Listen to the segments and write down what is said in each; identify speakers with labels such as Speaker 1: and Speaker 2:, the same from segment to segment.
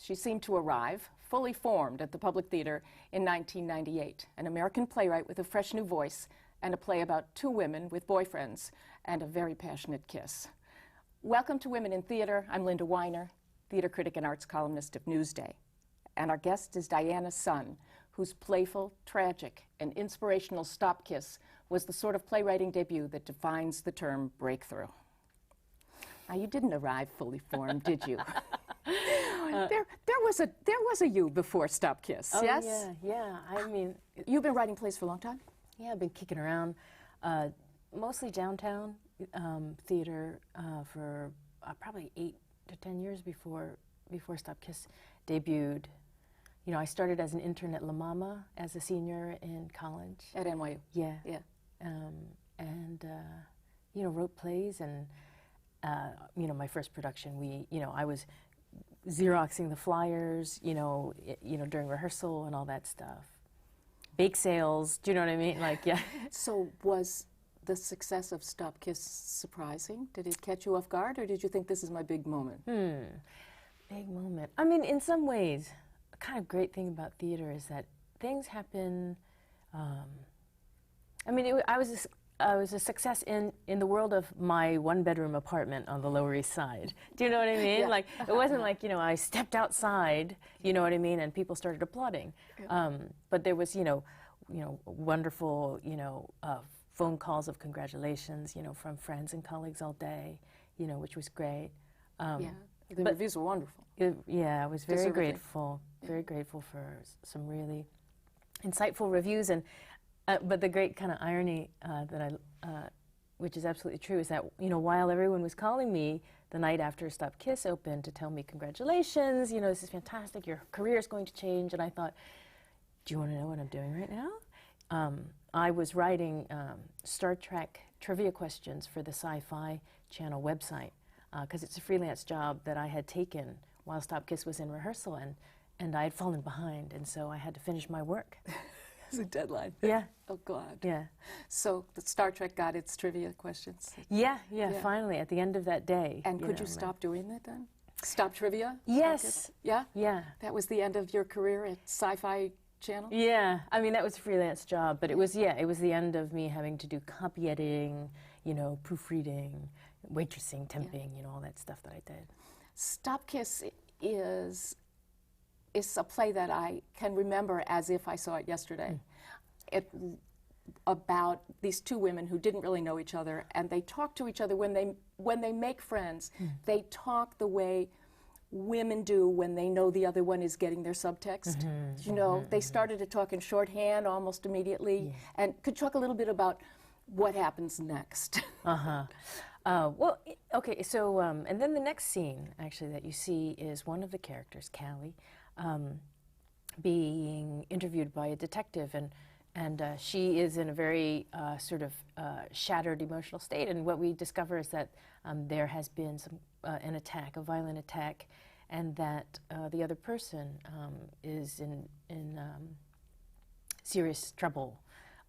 Speaker 1: She seemed to arrive, fully formed, at the Public Theater in 1998, an American playwright with a fresh new voice and a play about two women with boyfriends and a very passionate kiss. Welcome to Women in Theater. I'm Linda Weiner, theater critic and arts columnist of Newsday. And our guest is Diana Sun, whose playful, tragic, and inspirational Stop Kiss was the sort of playwriting debut that defines the term breakthrough. Now, you didn't arrive fully formed, did you? There was a you before Stop Kiss,
Speaker 2: oh,
Speaker 1: yes?
Speaker 2: Yeah. I mean,
Speaker 1: You've been writing plays for a long time?
Speaker 2: yeah, I've been kicking around, mostly downtown theater for probably 8 to 10 years before Stop Kiss debuted. You know, I started as an intern at La Mama as a senior in college.
Speaker 1: At NYU?
Speaker 2: Yeah.
Speaker 1: Yeah.
Speaker 2: You know, wrote plays and, you know, my first production, I was Xeroxing the flyers, during rehearsal and all that stuff. Bake sales, do you know what I mean? Like, yeah.
Speaker 1: So was the success of Stop Kiss surprising? Did it catch you off guard, or did you think this is my big moment?
Speaker 2: Big moment. I mean, in some ways, the kind of great thing about theater is that things happen. I mean, I was a success in the world of my one-bedroom apartment on the Lower East Side. Do you know what I mean?
Speaker 1: Yeah.
Speaker 2: Like, it wasn't like, I stepped outside, you know what I mean, and people started applauding.
Speaker 1: Yeah.
Speaker 2: But there was, wonderful, phone calls of congratulations, from friends and colleagues all day, which was great.
Speaker 1: Yeah, the reviews were wonderful.
Speaker 2: Yeah, I was very grateful, very grateful for some really insightful reviews. And but the great kind of irony which is absolutely true, is that, while everyone was calling me the night after Stop Kiss opened to tell me congratulations, this is fantastic, your career is going to change, and I thought, do you want to know what I'm doing right now? I was writing Star Trek trivia questions for the Sci-Fi Channel website, because it's a freelance job that I had taken while Stop Kiss was in rehearsal, and I had fallen behind, and so I had to finish my work.
Speaker 1: It's a deadline.
Speaker 2: Yeah.
Speaker 1: Oh, God.
Speaker 2: Yeah.
Speaker 1: So the Star Trek got its trivia questions?
Speaker 2: Yeah, finally, at the end of that day.
Speaker 1: And could you stop doing that then? Stop trivia?
Speaker 2: Yes.
Speaker 1: Yeah?
Speaker 2: Yeah.
Speaker 1: That was the end of your career at Sci-Fi Channel?
Speaker 2: Yeah. I mean, that was a freelance job, but it was the end of me having to do copy editing, proofreading, waitressing, temping, all that stuff that I did.
Speaker 1: Stop Kiss is a play that I can remember as if I saw it yesterday. About these two women who didn't really know each other, and they talk to each other when they make friends. They talk the way women do when they know the other one is getting their subtext. They started to talk in shorthand almost immediately. Yeah. And could you talk a little bit about what happens next?
Speaker 2: Well, okay, so, and then the next scene, actually, that you see is one of the characters, Callie, being interviewed by a detective, and she is in a very sort of shattered emotional state, and what we discover is that there has been an attack, a violent attack, and that the other person is in serious trouble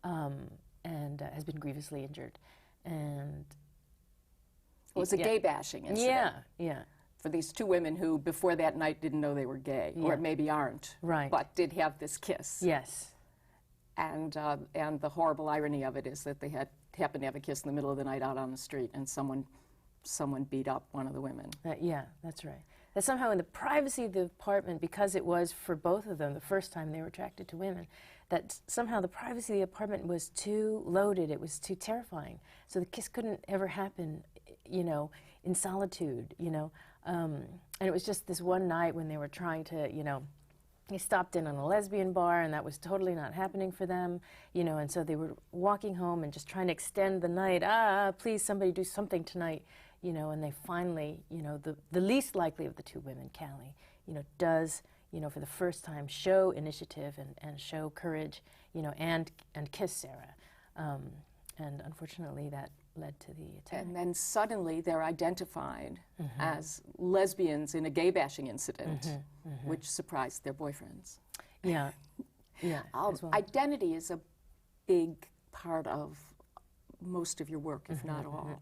Speaker 2: and has been grievously injured. And
Speaker 1: it was a gay bashing incident.
Speaker 2: Yeah.
Speaker 1: For these two women who, before that night, didn't know they were gay, or maybe aren't, but did have this kiss.
Speaker 2: Yes.
Speaker 1: And the horrible irony of it is that they happened to have a kiss in the middle of the night out on the street, and someone beat up one of the women.
Speaker 2: Yeah, that's right. That somehow in the privacy of the apartment, because it was for both of them the first time they were attracted to women, that somehow the privacy of the apartment was too loaded, it was too terrifying. So the kiss couldn't ever happen, in solitude, and it was just this one night when they were trying to, they stopped in on a lesbian bar, and that was totally not happening for them, and so they were walking home and just trying to extend the night. Please, somebody do something tonight, and they finally, the least likely of the two women, Callie, does, for the first time show initiative and show courage, and kiss Sarah. And unfortunately that led to the attack.
Speaker 1: And then suddenly they're identified as lesbians in a gay bashing incident, which surprised their boyfriends.
Speaker 2: Yeah, well.
Speaker 1: Identity is a big part of most of your work, if not all.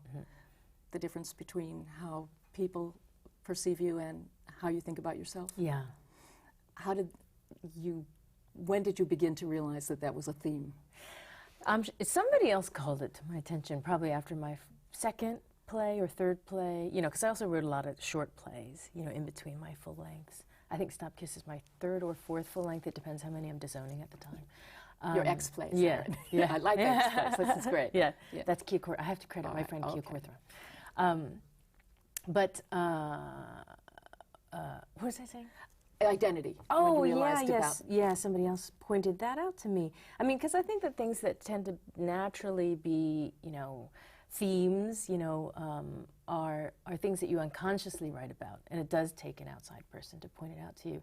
Speaker 1: The difference between how people perceive you and how you think about yourself.
Speaker 2: Yeah,
Speaker 1: how did you, when did you begin to realize that that was a theme?
Speaker 2: Somebody else called it to my attention probably after my second play or third play, you know, because I also wrote a lot of short plays, you know, in between my full lengths. I think Stop Kiss is my third or fourth full length. It depends how many I'm disowning at the time.
Speaker 1: Your ex plays.
Speaker 2: Yeah,
Speaker 1: yeah. I like ex plays. This is great.
Speaker 2: Yeah, that's Kia I have to credit my friend Kia Korthra. But what was I saying?
Speaker 1: Identity.
Speaker 2: Oh, yeah, yes. Yeah, somebody else pointed that out to me. I mean, because I think that things that tend to naturally be, you know, themes, you know, are things that you unconsciously write about, and it does take an outside person to point it out to you.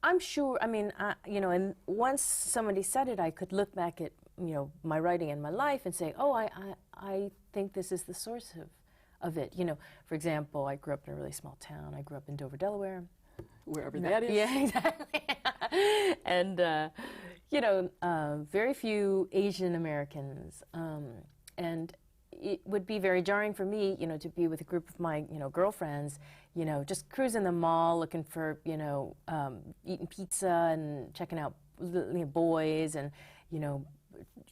Speaker 2: I'm sure, I mean, you know, and once somebody said it, I could look back at, you know, my writing and my life and say, oh, I think this is the source of it. You know, for example, I grew up in a really small town. I grew up in Dover, Delaware.
Speaker 1: Wherever that is.
Speaker 2: Yeah, exactly. And, you know, very few Asian Americans. And it would be very jarring for me, you know, to be with a group of my, you know, girlfriends, you know, just cruising the mall looking for, you know, eating pizza and checking out, you know, boys and, you know,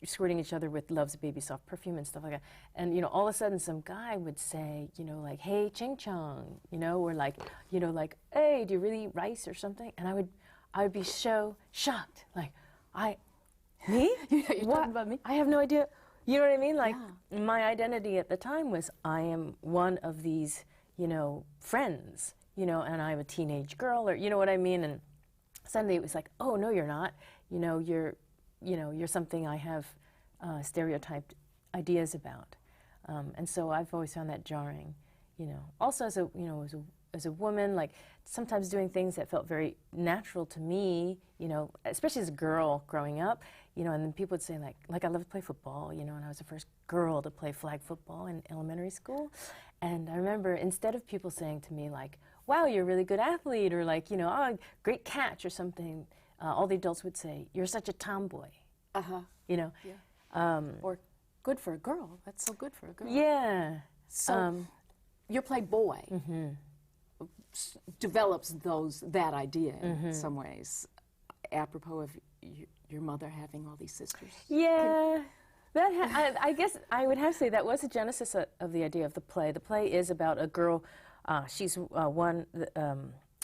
Speaker 2: squirting each other with Love's Baby Soft perfume and stuff like that. And, you know, all of a sudden some guy would say, you know, like, hey, Ching Chong, you know, or like, you know, like, hey, do you really eat rice or something? And I would be so shocked. Like, me?
Speaker 1: You're
Speaker 2: what?
Speaker 1: talking about me?
Speaker 2: I have no idea. You know what I mean? Like, my identity at the time was I am one of these, you know, friends, you know, and I'm a teenage girl, or, you know what I mean? And suddenly it was like, oh, no, you're not. You know, you're something I have stereotyped ideas about. And so I've always found that jarring, you know. Also as a, you know, as a woman, like sometimes doing things that felt very natural to me, you know, especially as a girl growing up, you know, and then people would say like I love to play football, you know, and I was the first girl to play flag football in elementary school. And I remember instead of people saying to me like, wow, you're a really good athlete, or like, you know, oh, great catch or something, all the adults would say, you're such a tomboy. You know?
Speaker 1: Yeah. Or good for a girl. That's so good for a girl.
Speaker 2: Yeah.
Speaker 1: So your play Boy develops that idea in some ways, apropos of your mother having all these sisters.
Speaker 2: Yeah. I guess I would have to say that was the genesis of the idea of the play. The play is about a girl. She's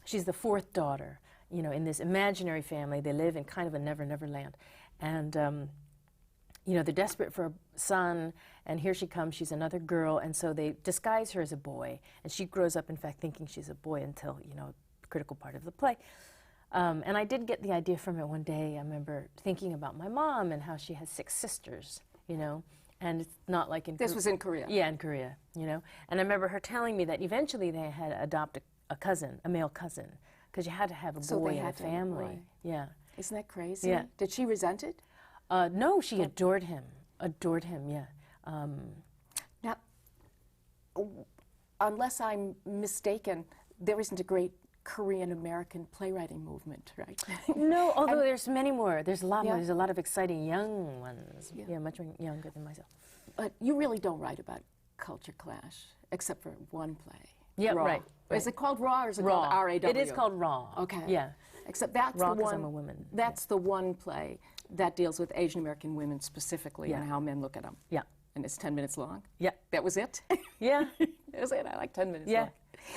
Speaker 2: she's the fourth daughter, you know, in this imaginary family. They live in kind of a never land. And, you know, they're desperate for a son, and here she comes, she's another girl, and so they disguise her as a boy. And she grows up, in fact, thinking she's a boy until, you know, the critical part of the play. And I did get the idea from it one day. I remember thinking about my mom and how she has 6 sisters, you know, and it's not like in
Speaker 1: This was in Korea?
Speaker 2: Yeah, in Korea, you know. And I remember her telling me that eventually they had adopted a cousin, a male cousin, because you had to have a boy in a family. Yeah.
Speaker 1: Isn't that crazy?
Speaker 2: Yeah.
Speaker 1: Did she resent it?
Speaker 2: No, she adored him. Adored him, yeah.
Speaker 1: Now, unless I'm mistaken, there isn't a great Korean-American playwriting movement, right?
Speaker 2: No, although there's many more. There's a lot more. There's a lot of exciting young ones.
Speaker 1: Yeah.
Speaker 2: Yeah, much younger than myself.
Speaker 1: But you really don't write about culture clash, except for one play.
Speaker 2: Yeah,
Speaker 1: Raw.
Speaker 2: right.
Speaker 1: Is it called Raw or is it
Speaker 2: Raw.
Speaker 1: called R-A-W?
Speaker 2: It is called Raw.
Speaker 1: Okay.
Speaker 2: Yeah.
Speaker 1: Except that's
Speaker 2: Raw
Speaker 1: the
Speaker 2: 'cause
Speaker 1: one.
Speaker 2: I'm a woman.
Speaker 1: That's the one play that deals with Asian American women specifically and how men look at them.
Speaker 2: Yeah.
Speaker 1: And it's 10 minutes long.
Speaker 2: Yeah.
Speaker 1: That was it.
Speaker 2: Yeah.
Speaker 1: That was it. I like 10 minutes
Speaker 2: Yeah.
Speaker 1: long.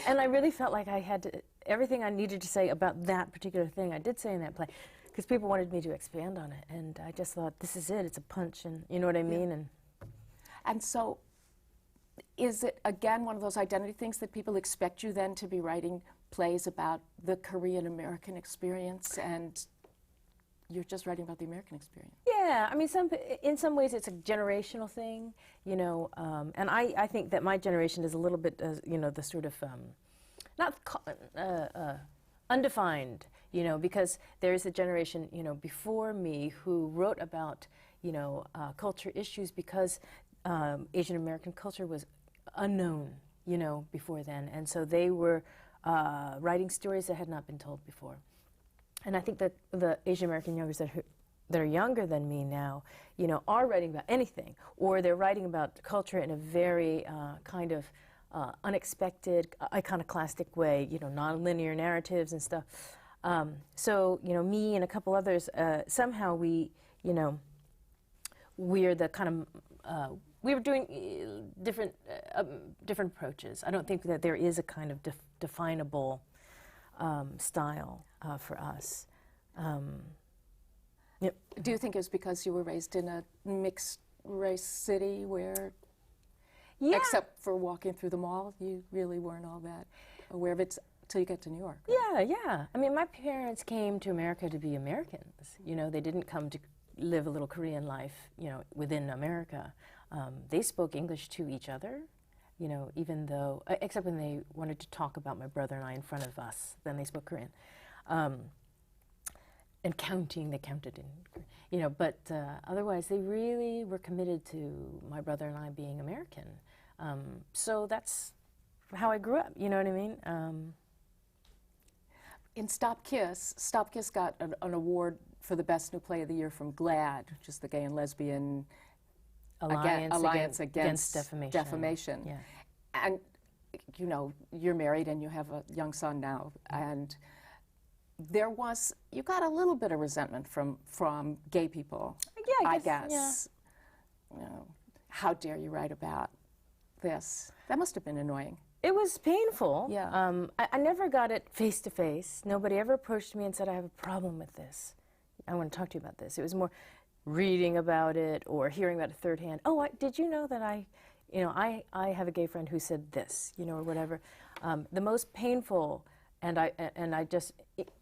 Speaker 2: And I really felt like I had to, everything I needed to say about that particular thing, I did say in that play, because people wanted me to expand on it, and I just thought, this is it. It's a punch, and you know what I mean.
Speaker 1: And so, is it again one of those identity things that people expect you then to be writing plays about the Korean American experience, and you're just writing about the American experience?
Speaker 2: Yeah, I mean, in some ways it's a generational thing, you know, and I think that my generation is a little bit, you know, the sort of, undefined, you know, because there's a generation, you know, before me who wrote about, you know, culture issues because Asian American culture was unknown, you know, before then, and so they were writing stories that had not been told before. And I think that the Asian American youngers that are younger than me now, you know, are writing about anything, or they're writing about culture in a very kind of unexpected, iconoclastic way, you know, non-linear narratives and stuff. So, you know, me and a couple others, somehow we, you know, we're the kind of, we were doing different approaches. I don't think that there is a kind of definable style for us. Yep.
Speaker 1: Do you think it's because you were raised in a mixed race city where,
Speaker 2: Yeah.
Speaker 1: except for walking through the mall, you really weren't all that aware of it till you get to New York?
Speaker 2: Yeah, yeah. I mean, my parents came to America to be Americans. You know, they didn't come to live a little Korean life, you know, within America. They spoke English to each other, you know, even though, except when they wanted to talk about my brother and I in front of us, then they spoke Korean. And counting, they counted in, you know, but otherwise they really were committed to my brother and I being American. So that's how I grew up, you know what I mean?
Speaker 1: In Stop Kiss got an award for the best new play of the year from GLAAD, which is the Gay and Lesbian Alliance Against Defamation.
Speaker 2: Yeah.
Speaker 1: And, you know, you're married and you have a young son now, and you got a little bit of resentment from gay people,
Speaker 2: Yeah,
Speaker 1: I guess. Yeah. You know, how dare you write about this? That must have been annoying.
Speaker 2: It was painful.
Speaker 1: Yeah.
Speaker 2: I never got it face to face. Nobody ever approached me and said, I have a problem with this. I want to talk to you about this. It was more reading about it or hearing about it third hand. Oh, did you know that I have a gay friend who said this, you know, or whatever. The most painful, and I just,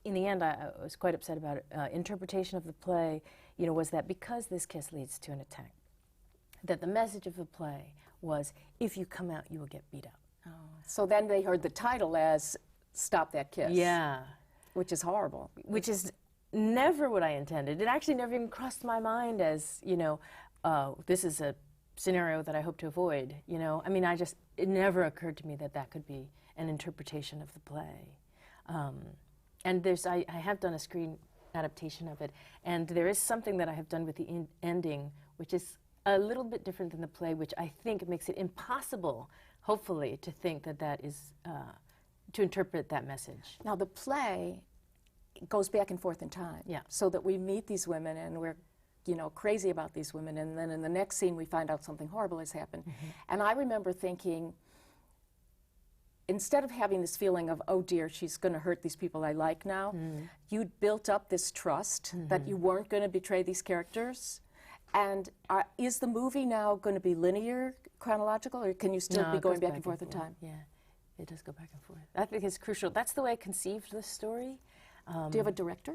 Speaker 2: in the end, I was quite upset about it, interpretation of the play, you know, was that because this kiss leads to an attack, that the message of the play was, if you come out, you will get beat up.
Speaker 1: Oh. So then they heard the title as Stop That Kiss.
Speaker 2: Yeah.
Speaker 1: Which is horrible.
Speaker 2: Which is never what I intended. It actually never even crossed my mind as, you know, this is a scenario that I hope to avoid, you know. I mean, it never occurred to me that that could be an interpretation of the play. And I have done a screen adaptation of it, and there is something that I have done with the ending, which is a little bit different than the play, which I think makes it impossible, hopefully, to think that that is, to interpret that message.
Speaker 1: Now, the play goes back and forth in time.
Speaker 2: Yeah.
Speaker 1: So that we meet these women and we're, you know, crazy about these women, and then in the next scene we find out something horrible has happened. Mm-hmm. And I remember thinking, instead of having this feeling of, oh dear, she's going to hurt these people I like now, you'd built up this trust that you weren't going to betray these characters. And is the movie now going to be linear, chronological, or can you still be going back and forth in time?
Speaker 2: Yeah, it does go back and forth. I think it's crucial. That's the way I conceived this story.
Speaker 1: Do you have a director?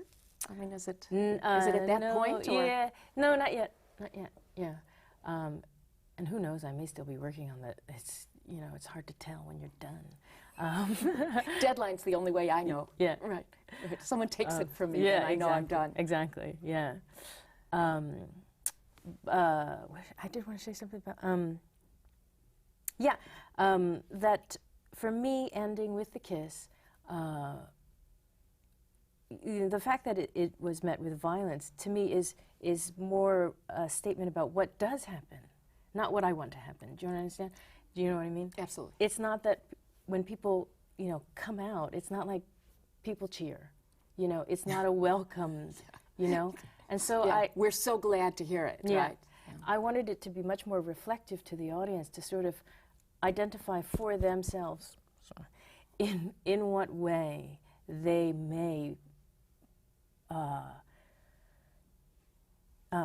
Speaker 1: I mean, is it at that point? Or?
Speaker 2: Yeah, no, not yet. Not yet. Yeah, and who knows? I may still be working on that. It's, you know, it's hard to tell when you're done.
Speaker 1: Deadline's the only way I know.
Speaker 2: Yeah,
Speaker 1: right. Someone takes it from me,
Speaker 2: yeah,
Speaker 1: and I know I'm done.
Speaker 2: Exactly. Yeah. I did want to say something about. That for me, ending with the kiss. The fact that it was met with violence, to me, is more a statement about what does happen, not what I want to happen. Do you understand? Do you know what I mean?
Speaker 1: Absolutely.
Speaker 2: It's not that when people, you know, come out, it's not like people cheer. You know, it's not a welcome, you know? And so
Speaker 1: we're so glad to hear it, right? Yeah.
Speaker 2: I wanted it to be much more reflective to the audience, to sort of identify for themselves in what way they may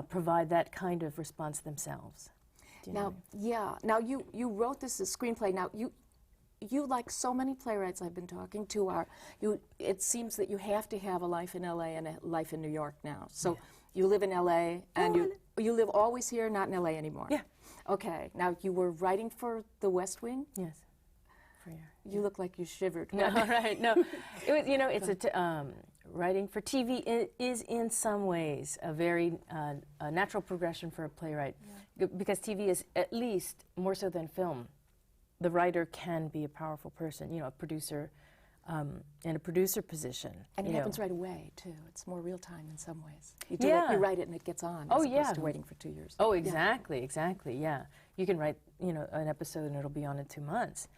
Speaker 2: provide that kind of response themselves.
Speaker 1: Now, Now you wrote this as a screenplay. Now you, like so many playwrights I've been talking to, it seems that you have to have a life in LA and a life in New York now. So you live in LA and you live always here, not in LA anymore.
Speaker 2: Yeah.
Speaker 1: Okay. Now you were writing for The West Wing?
Speaker 2: Yes. For a year.
Speaker 1: You look like you shivered.
Speaker 2: No, right. No. It was, you know, it's writing for TV is in some ways a very a natural progression for a playwright, because TV is, at least more so than film, the writer can be a powerful person, you know, a producer in a producer position.
Speaker 1: And it happens right away, too. It's more real time in some ways. You do it, you write it and it gets on, as opposed to waiting for 2 years.
Speaker 2: Oh, exactly, exactly, yeah. You can write, you know, an episode and it'll be on in 2 months.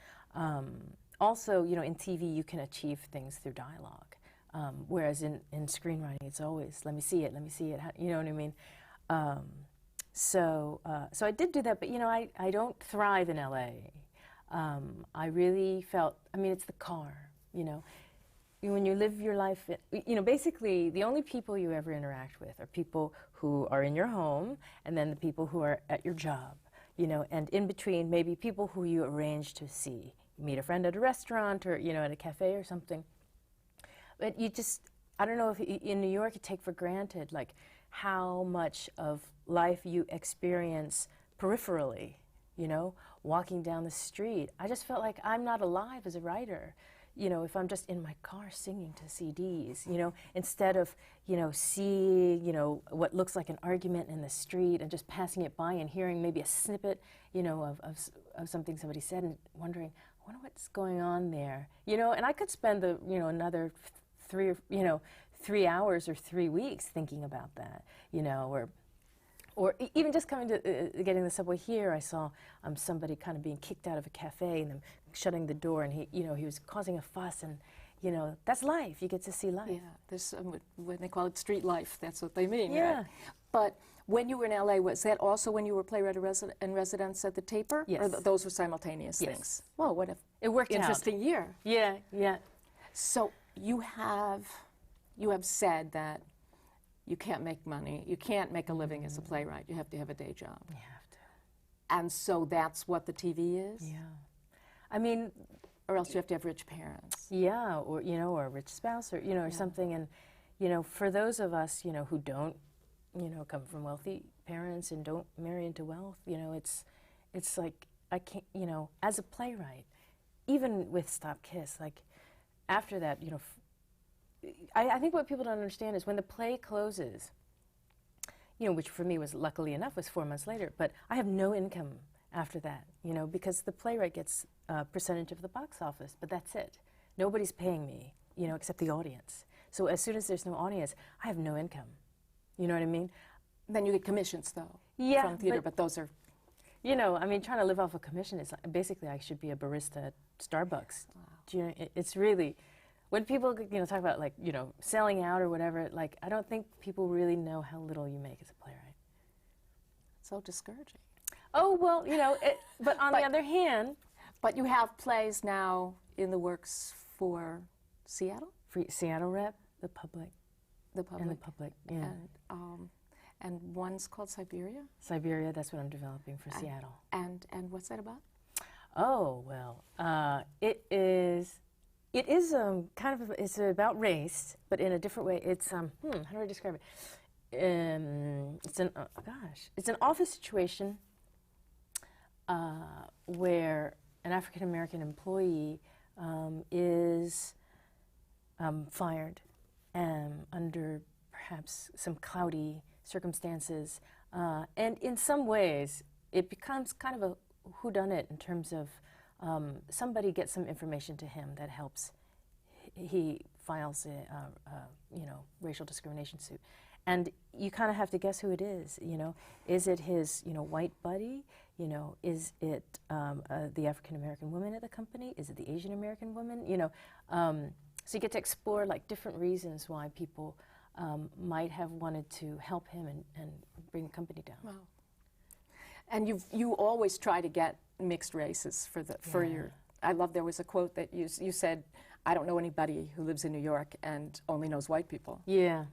Speaker 2: Also, you know, in TV you can achieve things through dialogue. Whereas in screenwriting, it's always, let me see it, you know what I mean? So I did do that, but you know, I don't thrive in LA. I really felt, I mean, it's the car, you know. When you live your life, you know, basically the only people you ever interact with are people who are in your home, and then the people who are at your job, you know, and in between maybe people who you arrange to see. You meet a friend at a restaurant or, you know, at a cafe or something. But you just, I don't know if in New York you take for granted, like, how much of life you experience peripherally, you know, walking down the street. I just felt like I'm not alive as a writer, you know, if I'm just in my car singing to CDs, you know, instead of, you know, seeing, you know, what looks like an argument in the street and just passing it by and hearing maybe a snippet, you know, of something somebody said and wondering, I wonder what's going on there, you know, and I could spend the, you know, another 3 hours or 3 weeks thinking about that, you know, or even just coming to getting the subway here, I saw somebody kind of being kicked out of a cafe and them shutting the door, and he, you know, he was causing a fuss, and you know, that's life. You get to see life.
Speaker 1: Yeah, there's when they call it street life, that's what they mean.
Speaker 2: Yeah.
Speaker 1: Right? But when you were in LA, was that also when you were playwright in residence at the Taper?
Speaker 2: Yes.
Speaker 1: Or those were simultaneous
Speaker 2: Yes.
Speaker 1: things? Whoa, what a
Speaker 2: It worked
Speaker 1: interesting year.
Speaker 2: Yeah, yeah.
Speaker 1: So you have said that you can't make money, you can't make a living as a playwright. You have to have a day job.
Speaker 2: You have to.
Speaker 1: And so that's what the TV is?
Speaker 2: Yeah. I mean,
Speaker 1: or else you have to have rich parents.
Speaker 2: Yeah, or, you know, or a rich spouse, or, you know, or something. And, you know, for those of us, you know, who don't, you know, come from wealthy parents and don't marry into wealth, you know, it's like, I can't, you know, as a playwright, even with Stop Kiss, like, after that, you know, I think what people don't understand is when the play closes, you know, which for me was, luckily enough, was 4 months later, but I have no income after that, you know, because the playwright gets a percentage of the box office, but that's it. Nobody's paying me, you know, except the audience. So as soon as there's no audience, I have no income. You know what I mean?
Speaker 1: Then you get commissions, though,
Speaker 2: yeah,
Speaker 1: from theater, but those are...
Speaker 2: You know, I mean, trying to live off a commission is basically I should be a barista at Starbucks.
Speaker 1: Wow.
Speaker 2: Do you know, it's really... When people, you know, talk about, like, you know, selling out or whatever, like, I don't think people really know how little you make as a playwright.
Speaker 1: It's so discouraging.
Speaker 2: Oh, well, you know, but on the other hand...
Speaker 1: But you have plays now in the works for Seattle?
Speaker 2: Seattle Rep, the Public.
Speaker 1: The Public.
Speaker 2: And the Public, yeah.
Speaker 1: And one's called Siberia?
Speaker 2: Siberia, that's what I'm developing for Seattle.
Speaker 1: And what's that about?
Speaker 2: Oh, well, it is kind of, it's about race, but in a different way. It's, how do I describe it? It's an office situation where an African-American employee is fired under perhaps some cloudy circumstances. And in some ways, it becomes kind of a whodunit in terms of somebody gets some information to him that helps. He files a you know, racial discrimination suit. And you kind of have to guess who it is, you know. Is it his, you know, white buddy? You know, is it the African-American woman at the company? Is it the Asian-American woman? You know, so you get to explore, like, different reasons why people might have wanted to help him and bring the company down.
Speaker 1: Wow. And you always try to get mixed races for your... I love, there was a quote that you said, I don't know anybody who lives in New York and only knows white people.
Speaker 2: Yeah.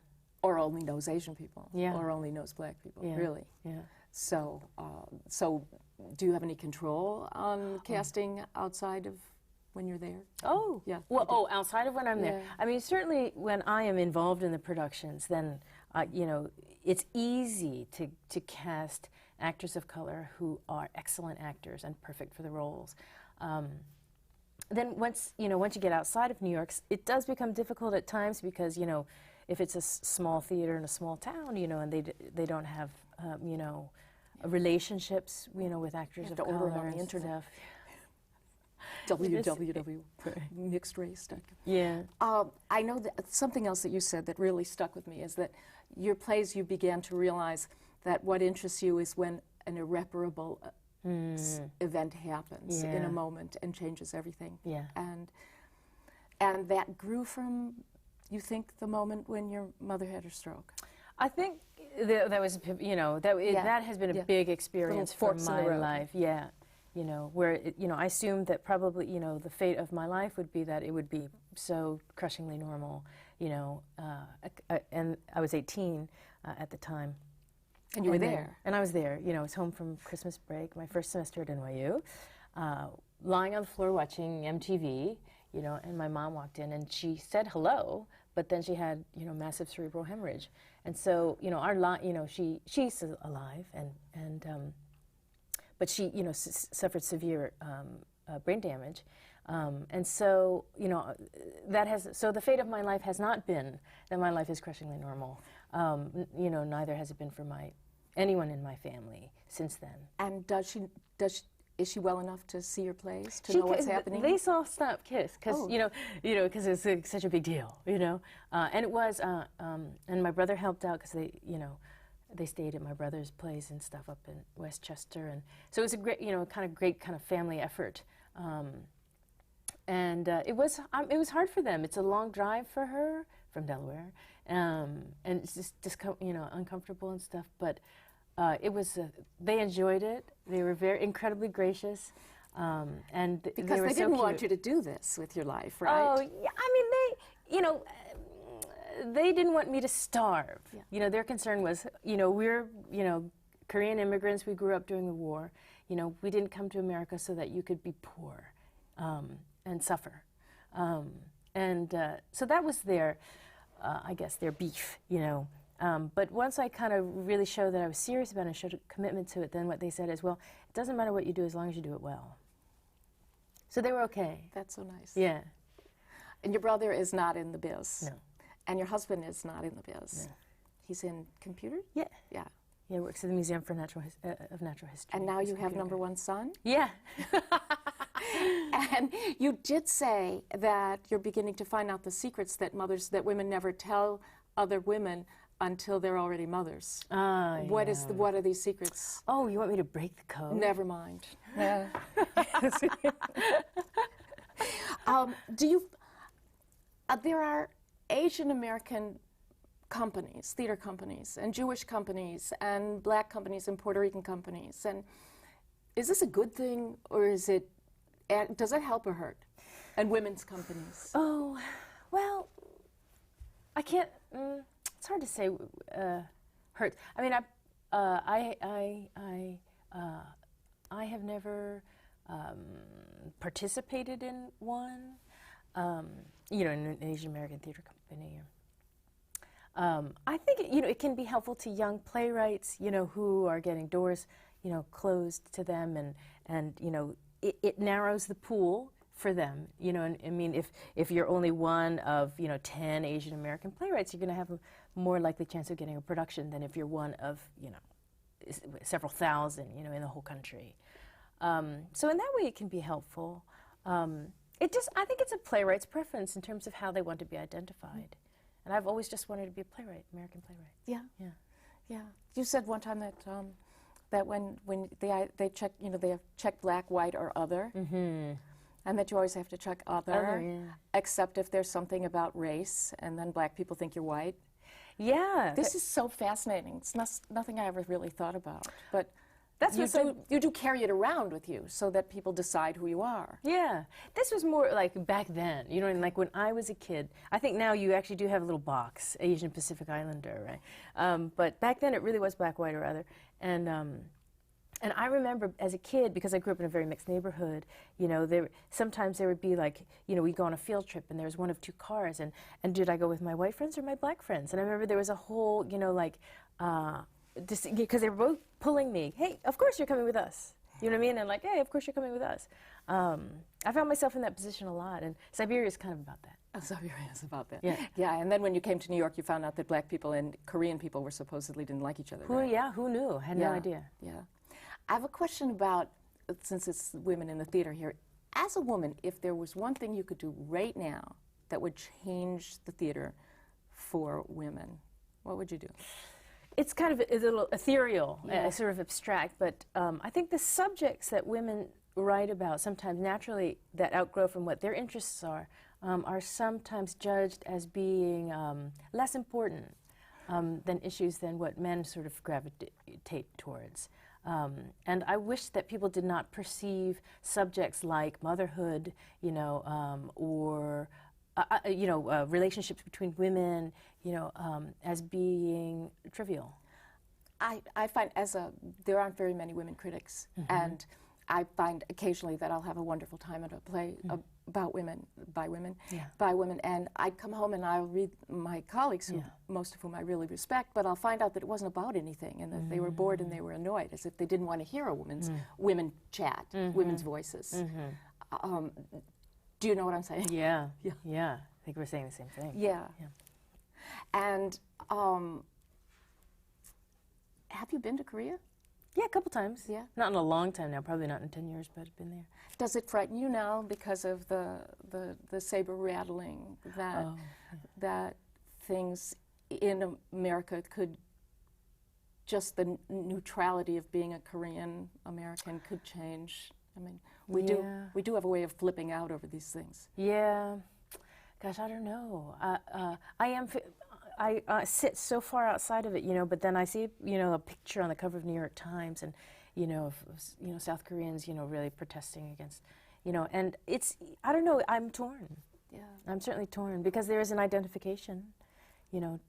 Speaker 1: Or only knows Asian people.
Speaker 2: Yeah.
Speaker 1: Or only knows black people.
Speaker 2: Yeah.
Speaker 1: Really.
Speaker 2: Yeah.
Speaker 1: So, do you have any control on casting outside of when you're there?
Speaker 2: Oh,
Speaker 1: yeah.
Speaker 2: Well, outside of when I'm there.
Speaker 1: Yeah.
Speaker 2: I mean, certainly when I am involved in the productions, then, you know, it's easy to cast actors of color who are excellent actors and perfect for the roles. Then once you get outside of New York, it does become difficult at times because, you know, if it's a small theater in a small town, you know, and they don't have, you know, relationships, you know, with actors of color.
Speaker 1: You have to order on the internet. www. Mixedrace.com.
Speaker 2: Yeah.
Speaker 1: I know that something else that you said that really stuck with me is that your plays, you began to realize that what interests you is when an irreparable event happens in a moment and changes everything.
Speaker 2: Yeah.
Speaker 1: And that grew from you think, the moment when your mother had her stroke?
Speaker 2: I think that was, you know, that has been a big experience for my life. Yeah, you know, where you know, I assumed that probably, you know, the fate of my life would be that it would be so crushingly normal, you know, and I was 18 at the time.
Speaker 1: And you were there.
Speaker 2: And I was there. You know, I was home from Christmas break, my first semester at NYU, lying on the floor watching MTV, you know, and my mom walked in and she said hello, but then she had, you know, massive cerebral hemorrhage. And so, you know, you know, she's alive, but she, you know, suffered severe brain damage. And so, you know, so the fate of my life has not been that my life is crushingly normal. You know, neither has it been for anyone in my family since then.
Speaker 1: And is she well enough to see your plays, to know what's happening?
Speaker 2: They saw Stop Kiss, because because it's such a big deal, you know. And it was, and my brother helped out because they stayed at my brother's place and stuff up in Westchester, and so it was a great, you know, great kind of family effort. And it was hard for them. It's a long drive for her from Delaware, and it's just you know, uncomfortable and stuff. But it was they enjoyed it. They were incredibly gracious, and
Speaker 1: because they didn't want you to do this with your life, right?
Speaker 2: Oh yeah, I mean they, you know, they didn't want me to starve. Yeah. You know, their concern was, you know, we're, you know, Korean immigrants. We grew up during the war. You know, we didn't come to America so that you could be poor and suffer. So that was their, I guess, their beef, you know. But once I kind of really showed that I was serious about it and showed a commitment to it, then what they said is, well, it doesn't matter what you do as long as you do it well. So they were okay.
Speaker 1: That's so nice.
Speaker 2: Yeah.
Speaker 1: And your brother is not in the biz.
Speaker 2: No.
Speaker 1: And your husband is not in the biz.
Speaker 2: No.
Speaker 1: He's in computer?
Speaker 2: Yeah.
Speaker 1: Yeah.
Speaker 2: Yeah, works at the Museum of Natural History.
Speaker 1: And now you have number one son?
Speaker 2: Yeah.
Speaker 1: And you did say that you're beginning to find out the secrets that women never tell other women until they're already mothers. What are these secrets?
Speaker 2: Oh, you want me to break the code?
Speaker 1: Never mind.
Speaker 2: Yeah.
Speaker 1: There are Asian American companies, theater companies, and Jewish companies, and black companies, and Puerto Rican companies. And is this a good thing, or does it help or hurt? And women's companies?
Speaker 2: Oh, well, I can't. It's hard to say. Hurt. I mean, I have never participated in one. You know, in an Asian American theater company. I think it can be helpful to young playwrights, you know, who are getting doors, you know, closed to them, and you know, it narrows the pool for them, you know. And I mean, if you're only one of, you know, 10 Asian American playwrights, you're going to have a more likely chance of getting a production than if you're one of, you know, several thousand, you know, in the whole country. So in that way, it can be helpful. I think it's a playwright's preference in terms of how they want to be identified. And I've always just wanted to be a playwright, American playwright.
Speaker 1: Yeah.
Speaker 2: Yeah.
Speaker 1: Yeah. You said one time that when they check, you know, they have check black, white, or other, and that you always have to check other, except if there's something about race, and then black people think you're white.
Speaker 2: Yeah.
Speaker 1: This is so fascinating. It's nothing I ever really thought about, but.
Speaker 2: That's
Speaker 1: you do carry it around with you so that people decide who you are.
Speaker 2: Yeah. This was more like back then, you know, and like when I was a kid. I think now you actually do have a little box, Asian Pacific Islander, right? But back then it really was black, white, or other. And I remember as a kid, because I grew up in a very mixed neighborhood, you know, sometimes there would be like, you know, we'd go on a field trip and there was one of two cars, and did I go with my white friends or my black friends? And I remember there was a whole, you know, like, because they were both pulling me, hey, of course you're coming with us. You know what I mean? And like, hey, of course you're coming with us. I found myself in that position a lot, and Siberia is kind of about that.
Speaker 1: Oh, Siberia is about that.
Speaker 2: Yeah.
Speaker 1: Yeah, and then when you came to New York, you found out that black people and Korean people were supposedly didn't like each other. Right?
Speaker 2: Yeah, who knew? Had no idea.
Speaker 1: Yeah. I have a question about, since it's women in the theater here, as a woman, if there was one thing you could do right now that would change the theater for women, what would you do?
Speaker 2: It's kind of a little ethereal, sort of abstract, but I think the subjects that women write about sometimes naturally that outgrow from what their interests are are sometimes judged as being less important than issues than what men sort of gravitate towards. And I wish that people did not perceive subjects like motherhood, or relationships between women, as being trivial.
Speaker 1: I find there aren't very many women critics, and I find occasionally that I'll have a wonderful time at a play about women, by women, and I'd come home and I'll read my colleagues, most of whom I really respect, but I'll find out that it wasn't about anything, and that they were bored and they were annoyed, as if they didn't want to hear a women chat, women's voices. Do you know what I'm saying?
Speaker 2: Yeah. I think we're saying the same thing.
Speaker 1: Yeah. And have you been to Korea?
Speaker 2: Yeah, a couple times.
Speaker 1: Yeah.
Speaker 2: Not in a long time now, probably not in 10 years, but I've been there.
Speaker 1: Does it frighten you now because of the saber rattling that things in America could, just the neutrality of being a Korean American could change? I mean, we do have a way of flipping out over these things.
Speaker 2: Yeah. Gosh, I don't know. I sit so far outside of it, but then I see, a picture on the cover of New York Times, and, of South Koreans, really protesting against, and I don't know, I'm torn.
Speaker 1: Yeah.
Speaker 2: I'm certainly torn, because there is an identification,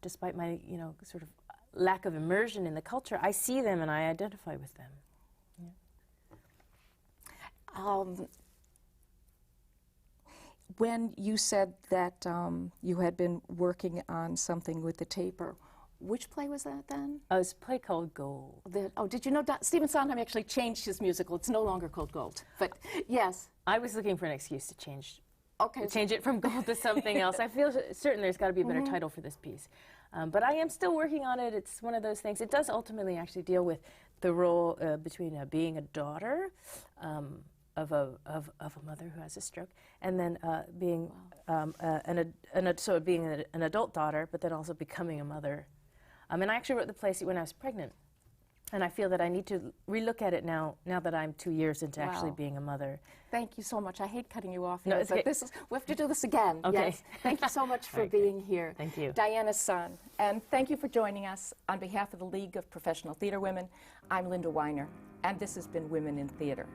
Speaker 2: despite my, sort of lack of immersion in the culture. I see them and I identify with them. Yeah.
Speaker 1: When you said that you had been working on something with the taper, which play was that then?
Speaker 2: It was a play called Gold.
Speaker 1: Did you know Stephen Sondheim actually changed his musical? It's no longer called Gold, but yes.
Speaker 2: I was looking for an excuse to change it from Gold to something else. I feel certain there's got to be a better title for this piece. But I am still working on it. It's one of those things. It does ultimately actually deal with the role between being a daughter of a mother who has a stroke, and then being being an adult daughter, but then also becoming a mother. And I actually wrote the play when I was pregnant, and I feel that I need to relook at it now that I'm 2 years into actually being a mother.
Speaker 1: Thank you so much. I hate cutting you off.
Speaker 2: No,
Speaker 1: here,
Speaker 2: it's
Speaker 1: but
Speaker 2: okay.
Speaker 1: we have to do this again.
Speaker 2: Okay.
Speaker 1: Yes. Thank you so much for being here.
Speaker 2: Thank you.
Speaker 1: Diana's son. And thank you for joining us. On behalf of the League of Professional Theater Women, I'm Linda Weiner, and this has been Women in Theater.